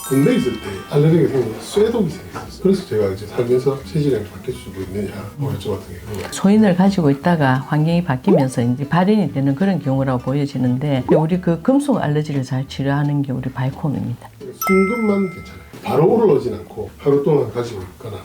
군대 있을 때 알레르기가 생겨서 쇠독이 생겼어요. 그래서 제가 이제 살면서 체질량이 바뀔 수도 있느냐 여쭤봤던 게 그거예요. 소인을 가지고 있다가 환경이 바뀌면서 이제 발현이 되는 그런 경우라고 보여지는데 우리 그 금속 알레르기를 잘 치료하는 게 우리 바이콤입니다. 순금만 괜찮아요. 바로 오르진 않고 하루 동안 가지고 있거나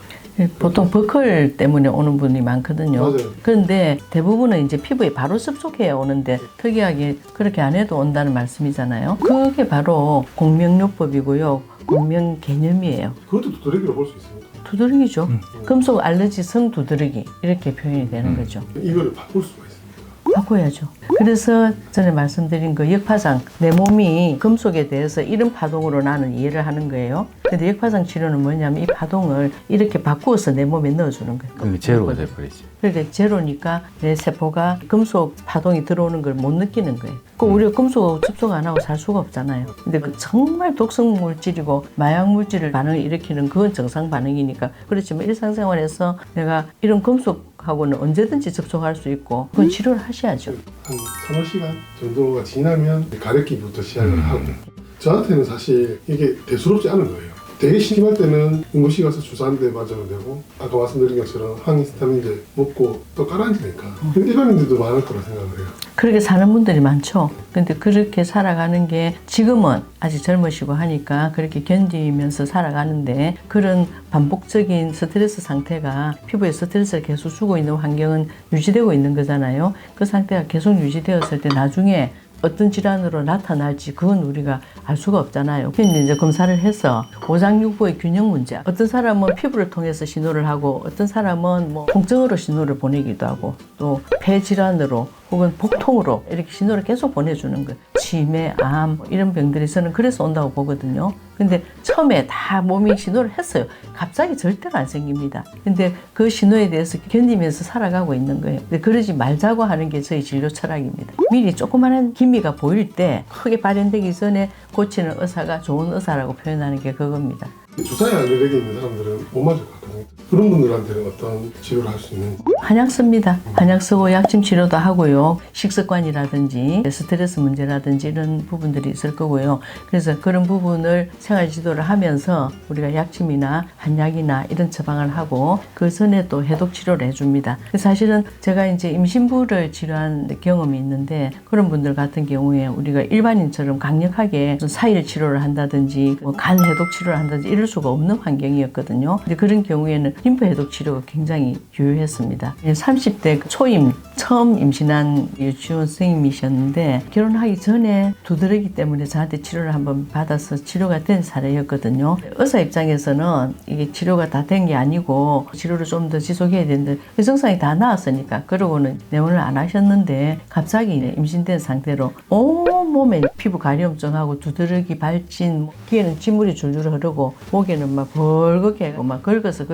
보통 버클 때문에 오는 분이 많거든요. 맞아요. 그런데 대부분은 이제 피부에 바로 접촉해야 오는데 특이하게 그렇게 안 해도 온다는 말씀이잖아요. 그게 바로 공명요법이고요. 공명 개념이에요. 그것도 두드러기로 볼 수 있습니다. 두드러기죠. 금속 알레르기성 두드러기 이렇게 표현이 되는 거죠. 이거를 바꿀 수가 있습니다. 바꿔야죠. 그래서 전에 말씀드린 그 역파상, 내 몸이 금속에 대해서 이런 파동으로 나는 이해를 하는 거예요. 근데 역파상 치료는 뭐냐면 이 파동을 이렇게 바꾸어서 내 몸에 넣어주는 거예요. 그게 제로가 돼버리지. 그러니까 제로니까 내 세포가 금속 파동이 들어오는 걸 못 느끼는 거예요. 그 우리가 금속하고 접촉 안 하고 살 수가 없잖아요. 근데 그 정말 독성 물질이고 마약 물질을 반응을 일으키는 그건 정상 반응이니까 그렇지만 일상생활에서 내가 이런 금속하고는 언제든지 접촉할 수 있고 그건 치료를 하셔야죠. 한 3-4시간 정도가 지나면 가렵기부터 시작을 하고 저한테는 사실 이게 대수롭지 않은 거예요. 되게 심할 때는 응급실 가서 주사 한 대 맞으면 되고 아까 말씀드린 것처럼 항히스타민제 먹고 또 깔아앉으니까 일반인들도 많을 거라 생각을 해요. 그렇게 사는 분들이 많죠. 근데 그렇게 살아가는 게 지금은 아직 젊으시고 하니까 그렇게 견디면서 살아가는데 그런 반복적인 스트레스 상태가 피부에 스트레스를 계속 주고 있는 환경은 유지되고 있는 거잖아요. 그 상태가 계속 유지되었을 때 나중에 어떤 질환으로 나타날지 그건 우리가 알 수가 없잖아요. 그래서 이제 검사를 해서 오장육부의 균형 문제. 어떤 사람은 피부를 통해서 신호를 하고 어떤 사람은 뭐 통증으로 신호를 보내기도 하고 또 폐 질환으로 혹은 복통으로 이렇게 신호를 계속 보내주는 거예요. 치매, 암 이런 병들이 저는 그래서 온다고 보거든요. 근데 처음에 다 몸이 신호를 했어요. 갑자기 절대로 안 생깁니다. 근데 그 신호에 대해서 견디면서 살아가고 있는 거예요. 근데 그러지 말자고 하는 게 저희 진료 철학입니다. 미리 조그마한 기미가 보일 때 크게 발현되기 전에 고치는 의사가 좋은 의사라고 표현하는 게 그겁니다. 주사에 알레르기 있는 사람들은 못 맞을 것 같거든요. 그런 분들한테는 어떤 치료를 할 수 있는지. 한약 씁니다. 한약 쓰고 약침 치료도 하고요. 식습관이라든지 스트레스 문제라든지 이런 부분들이 있을 거고요. 그래서 그런 부분을 생활 지도를 하면서 우리가 약침이나 한약이나 이런 처방을 하고 그 전에 또 해독 치료를 해줍니다. 사실은 제가 이제 임신부를 치료한 경험이 있는데 그런 분들 같은 경우에 우리가 일반인처럼 강력하게 사일 치료를 한다든지 간 해독 치료를 한다든지 이럴 수가 없는 환경이었거든요. 근데 그런 경우에는 림프 해독 치료가 굉장히 유효했습니다. 30대 초임 처음 임신한 유치원 선생님이셨는데 결혼하기 전에 두드러기 때문에 저한테 치료를 한번 받아서 치료가 된 사례였거든요. 의사 입장에서는 이게 치료가 다 된 게 아니고 치료를 좀 더 지속해야 되는데 증상이 다 나았으니까 그러고는 내원을 안 하셨는데 갑자기 임신된 상태로 온몸에 피부 가려움증하고 두드러기 발진, 귀에는 진물이 줄줄 흐르고 목에는 막 벌겋게 막 긁어서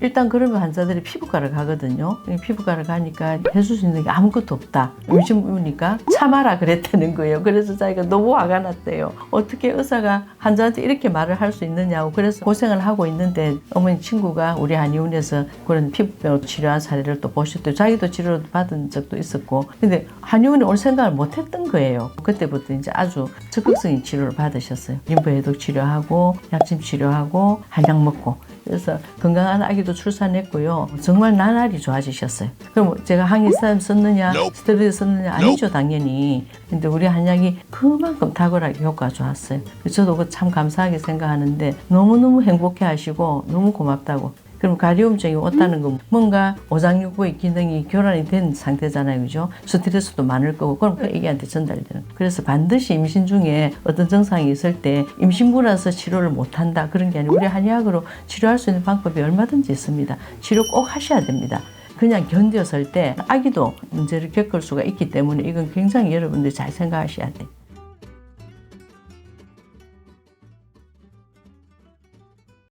일단 그러면 환자들이 피부과를 가거든요. 피부과를 가니까 해줄 수 있는 게 아무것도 없다. 임신부니까 참아라 그랬다는 거예요. 그래서 자기가 너무 화가 났대요. 어떻게 의사가 환자한테 이렇게 말을 할 수 있느냐고. 그래서 고생을 하고 있는데 어머니 친구가 우리 한의원에서 그런 피부병 치료한 사례를 또 보셨대요. 자기도 치료를 받은 적도 있었고. 근데 한의원에 올 생각을 못 했던 거예요. 그때부터 이제 아주 적극적인 치료를 받으셨어요. 림프 해독 치료하고 약침 치료하고 한약 먹고. 그래서 건강한 아기도 출산했고요. 정말 나날이 좋아지셨어요. 그럼 제가 항히스타민 썼느냐, 스테로이드 썼느냐? 아니죠, 당연히. 근데 우리 한약이 그만큼 탁월하게 효과가 좋았어요. 저도 그거 참 감사하게 생각하는데 너무너무 행복해 하시고 너무 고맙다고. 그럼 가려움증이 왔다는 건 뭔가 오장육부의 기능이 교란이 된 상태잖아요. 그죠? 스트레스도 많을 거고 그럼 그 애기한테 전달되는. 그래서 반드시 임신 중에 어떤 증상이 있을 때 임신부라서 치료를 못한다 그런 게 아니고 우리 한의학으로 치료할 수 있는 방법이 얼마든지 있습니다. 치료 꼭 하셔야 됩니다. 그냥 견뎠을 때 아기도 문제를 겪을 수가 있기 때문에 이건 굉장히 여러분들이 잘 생각하셔야 돼요.